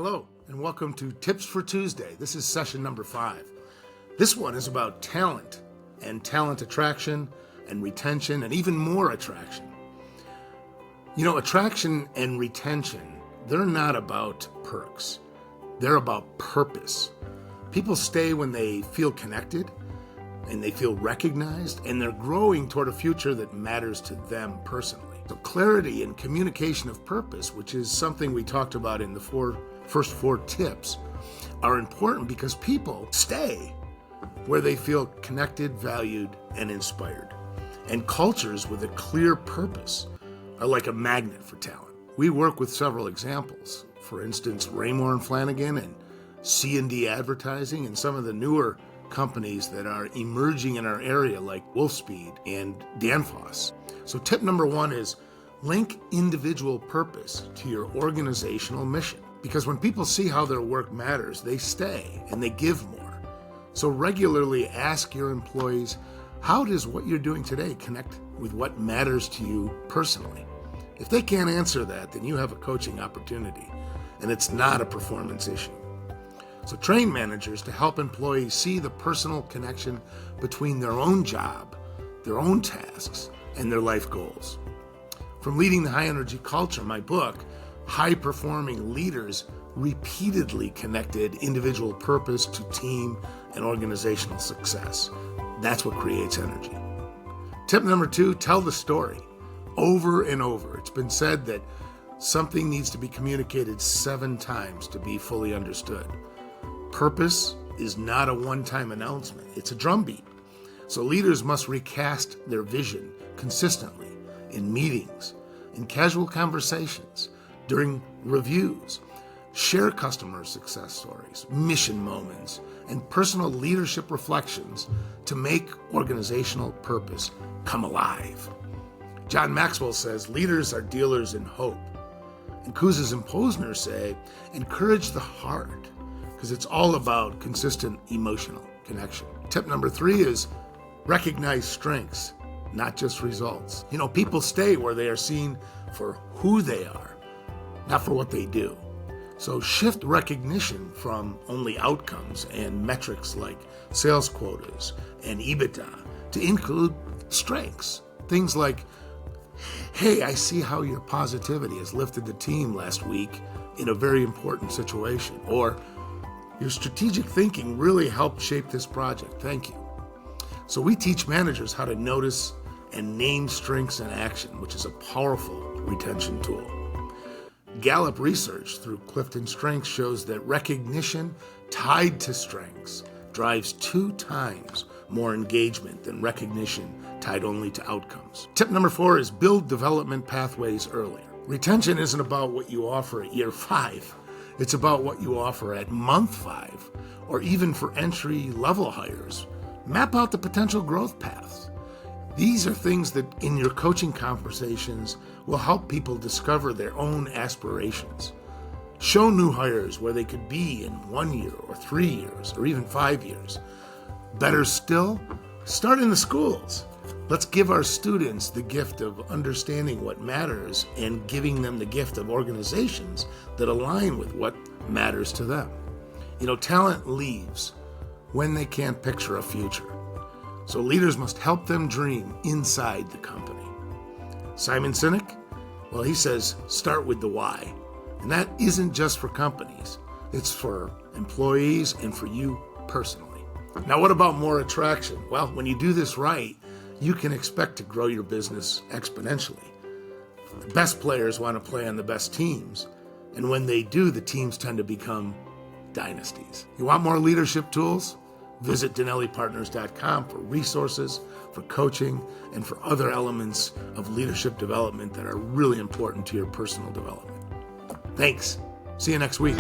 Hello, and welcome to Tips for Tuesday. This is session number 5. This one is about talent and talent attraction and retention and even more attraction. You know, attraction and retention, they're not about perks. They're about purpose. People stay when they feel connected and they feel recognized and they're growing toward a future that matters to them personally. So clarity and communication of purpose, which is something we talked about in the first 4 tips, are important because people stay where they feel connected, valued, and inspired. And cultures with a clear purpose are like a magnet for talent. We work with several examples. For instance, Raymour & Flanigan and C&D Advertising and some of the newer companies that are emerging in our area like Wolfspeed and Danfoss. So tip number 1 is link individual purpose to your organizational mission. Because when people see how their work matters, they stay and they give more. So regularly ask your employees, how does what you're doing today connect with what matters to you personally? If they can't answer that, then you have a coaching opportunity, and it's not a performance issue. So train managers to help employees see the personal connection between their own job, their own tasks, and their life goals. From Leading the High Energy Culture, my book, high-performing leaders repeatedly connected individual purpose to team and organizational success. That's what creates energy. Tip number 2, tell the story over and over. It's been said that something needs to be communicated 7 times to be fully understood. Purpose is not a one-time announcement. It's a drumbeat. So leaders must recast their vision consistently in meetings, in casual conversations, during reviews. Share customer success stories, mission moments, and personal leadership reflections to make organizational purpose come alive. John Maxwell says, leaders are dealers in hope. And Kouzes and Posner say, encourage the heart, because it's all about consistent emotional connection. Tip number 3 is recognize strengths, not just results. You know, people stay where they are seen for who they are, not for what they do. So shift recognition from only outcomes and metrics like sales quotas and EBITDA to include strengths. Things like, hey, I see how your positivity has lifted the team last week in a very important situation. Or your strategic thinking really helped shape this project. Thank you. So we teach managers how to notice and name strengths in action, which is a powerful retention tool. Gallup research through Clifton Strengths shows that recognition tied to strengths drives 2 times more engagement than recognition tied only to outcomes. Tip number 4 is build development pathways earlier. Retention isn't about what you offer at year 5. It's about what you offer at month 5, or even for entry-level hires. Map out the potential growth paths. These are things that in your coaching conversations will help people discover their own aspirations. Show new hires where they could be in 1 year or 3 years or even 5 years. Better still, start in the schools. Let's give our students the gift of understanding what matters and giving them the gift of organizations that align with what matters to them. You know, talent leaves when they can't picture a future. So leaders must help them dream inside the company. Simon Sinek, well, he says, start with the why. And that isn't just for companies. It's for employees and for you personally. Now, what about more attraction? Well, when you do this right, you can expect to grow your business exponentially. The best players want to play on the best teams. And when they do, the teams tend to become dynasties. You want more leadership tools? Visit DonelliPartners.com for resources, for coaching, and for other elements of leadership development that are really important to your personal development. Thanks. See you next week.